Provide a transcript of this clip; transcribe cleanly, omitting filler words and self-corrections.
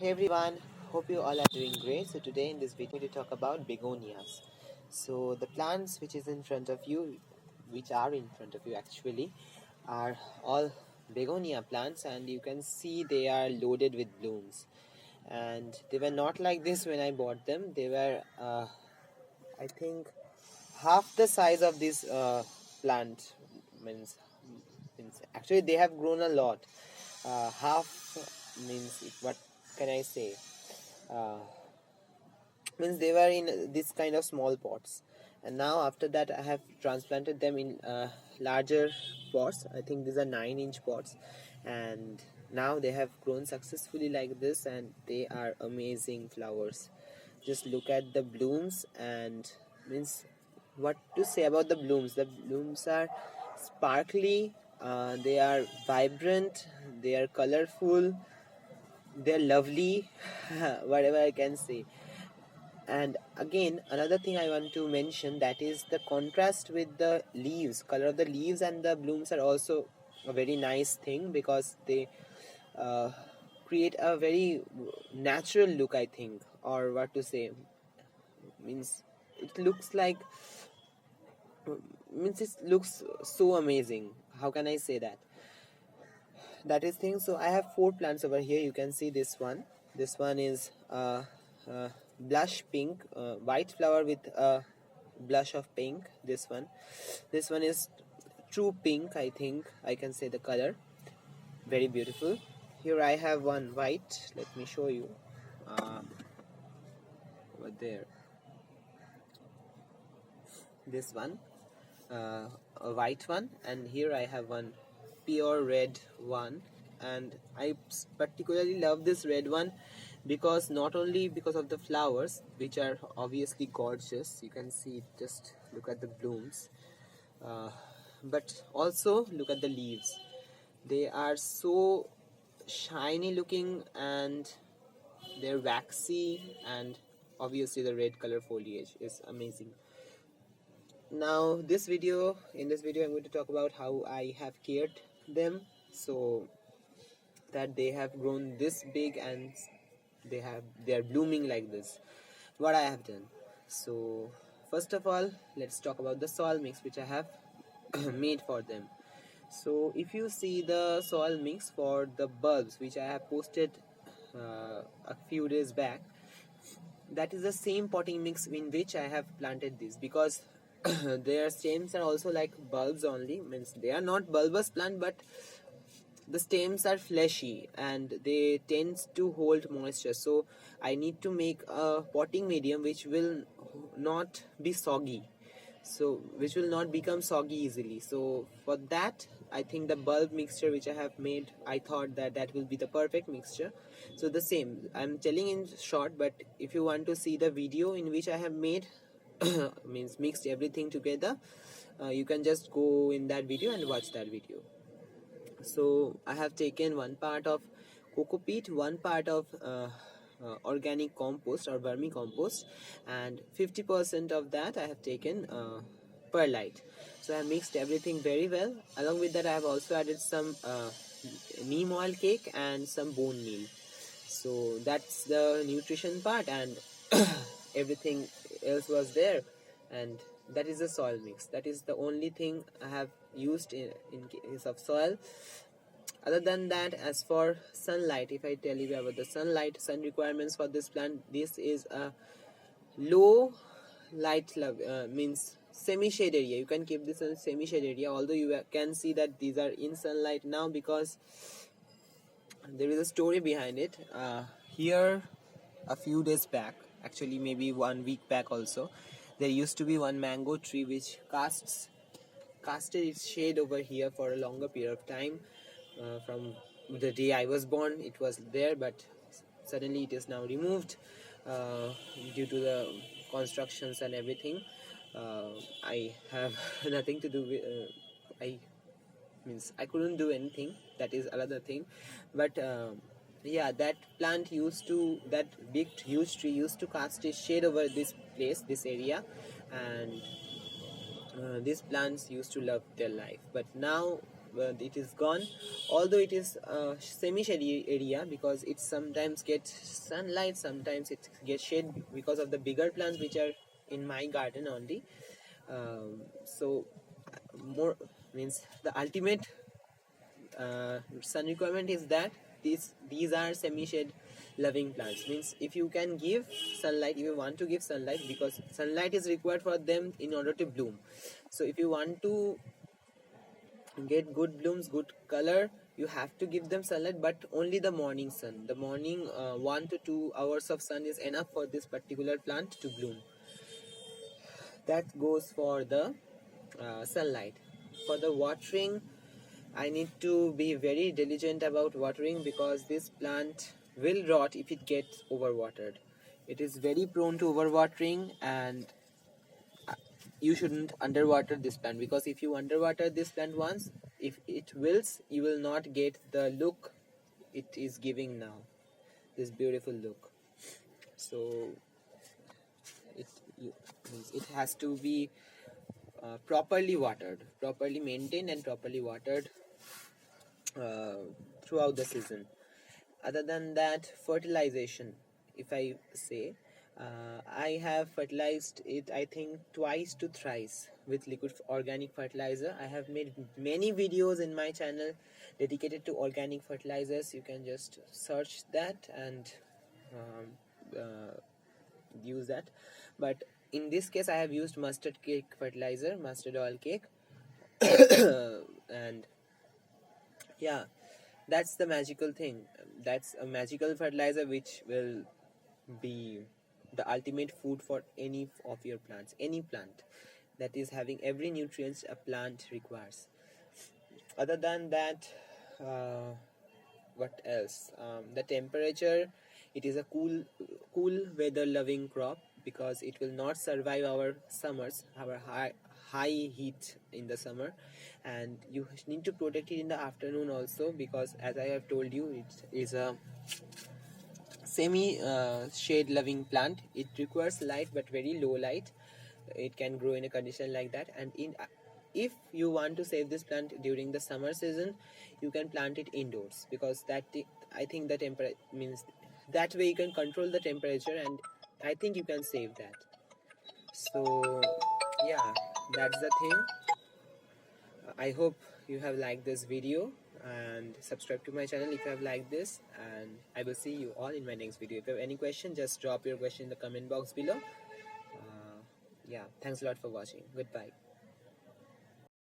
Hey everyone, hope you all are doing great. So today in this video we talk about begonias. So the plants which is in front of you, which are in front of you actually, are all begonia plants, and you can see they are loaded with blooms. And they were not like this when I bought them. They were, I think, half the size of this plant. Means actually they have grown a lot. Half means what can I say? Uh, Means they were in this kind of small pots, and now after that I have transplanted them in larger pots. I think these are 9-inch pots, and now they have grown successfully like this, and they are amazing flowers. Just look at the blooms, and means what to say about the blooms. The blooms are sparkly, they are vibrant, they are colorful, they're lovely. Whatever I can say. And again, another thing I want to mention, that is the contrast with the leaves. Color of the leaves and the blooms are also a very nice thing, because they uh, create a very natural look, I think, or what to say, means it looks like, means it looks so amazing. How can I say that? That is thing. So I have 4 plants over here. You can see this one. This one is blush pink, white flower with a blush of pink. This one is true pink, I think I can say the color. Very beautiful. Here I have one white. Let me show you. Over there, this one, a white one, and here I have one pure red one. And I particularly love this red one, because not only because of the flowers, which are obviously gorgeous, you can see, just look at the blooms, uh, but also look at the leaves. They are so shiny looking, and they're waxy, and obviously the red color foliage is amazing. Now in this video I'm going to talk about how I have cared them, so that they have grown this big, and they are blooming like this. What I have done. So first of all, let's talk about the soil mix which I have made for them. So if you see the soil mix for the bulbs which I have posted a few days back, that is the same potting mix in which I have planted this, because their stems are also like bulbs only, means they are not bulbous plant, but the stems are fleshy and they tend to hold moisture. So I need to make a potting medium which will not be soggy, so which will not become soggy easily. So for that, I think the bulb mixture which I have made, I thought that that will be the perfect mixture. So the same I'm telling in short, but if you want to see the video in which I have made means mixed everything together, you can just go in that video and watch that video. So I have taken 1 part of coco peat, 1 part of organic compost or vermicompost, and 50% of that I have taken perlite. So I have mixed everything very well. Along with that, I have also added some neem oil cake and some bone meal. So that's the nutrition part, and everything else was there. And that is the soil mix. That is the only thing I have used in case of soil. Other than that, as for sunlight, if I tell you about the sun requirements for this plant, this is a low light means semi-shade area. You can keep this in semi-shade area, although you can see that these are in sunlight now, because there is a story behind it. Here, a few days back, actually maybe 1 week back also, there used to be one mango tree which casted its shade over here for a longer period of time. From the day I was born, it was there, but suddenly it is now removed due to the constructions and everything. I have nothing to do with. I couldn't do anything. That is another thing, but. Yeah, that big huge tree used to cast its shade over this place, this area, and these plants used to love their life. But now it is gone, although it is semi-shady area because it sometimes gets sunlight, sometimes it gets shade because of the bigger plants which are in my garden only. So more means the ultimate sun requirement is that these are semi-shade loving plants. Means if you can give sunlight, if you want to give sunlight, because sunlight is required for them in order to bloom. So if you want to get good blooms, good color, you have to give them sunlight, but only the morning sun. The morning 1 to 2 hours of sun is enough for this particular plant to bloom. That goes for the sunlight. For the watering, I need to be very diligent about watering because this plant will rot if it gets overwatered. It is very prone to overwatering, and you shouldn't underwater this plant, because if you underwater this plant once, if it wilts, you will not get the look it is giving now, this beautiful look. So it it has to be properly watered, properly maintained and properly watered uh, throughout the season. Other than that, fertilization, if I say, I have fertilized it, I think, twice to thrice with liquid organic fertilizer. I have made many videos in my channel dedicated to organic fertilizers. You can just search that and use that. But in this case, I have used mustard cake fertilizer, mustard oil cake, and yeah, that's the magical thing. That's a magical fertilizer which will be the ultimate food for any of your plants, any plant that is having every nutrients a plant requires. Other than that, what else? The temperature, it is a cool weather loving crop because it will not survive our summers, our high heat in the summer, and you need to protect it in the afternoon also, because as I have told you, it is a semi shade loving plant. It requires light but very low light. It can grow in a condition like that, and if you want to save this plant during the summer season, you can plant it indoors, because I think the temperature means that way you can control the temperature, and I think you can save that. So yeah, that's the thing. I hope you have liked this video, and subscribe to my channel if you have liked this, and I will see you all in my next video. If you have any question, just drop your question in the comment box below. Yeah, thanks a lot for watching. Goodbye.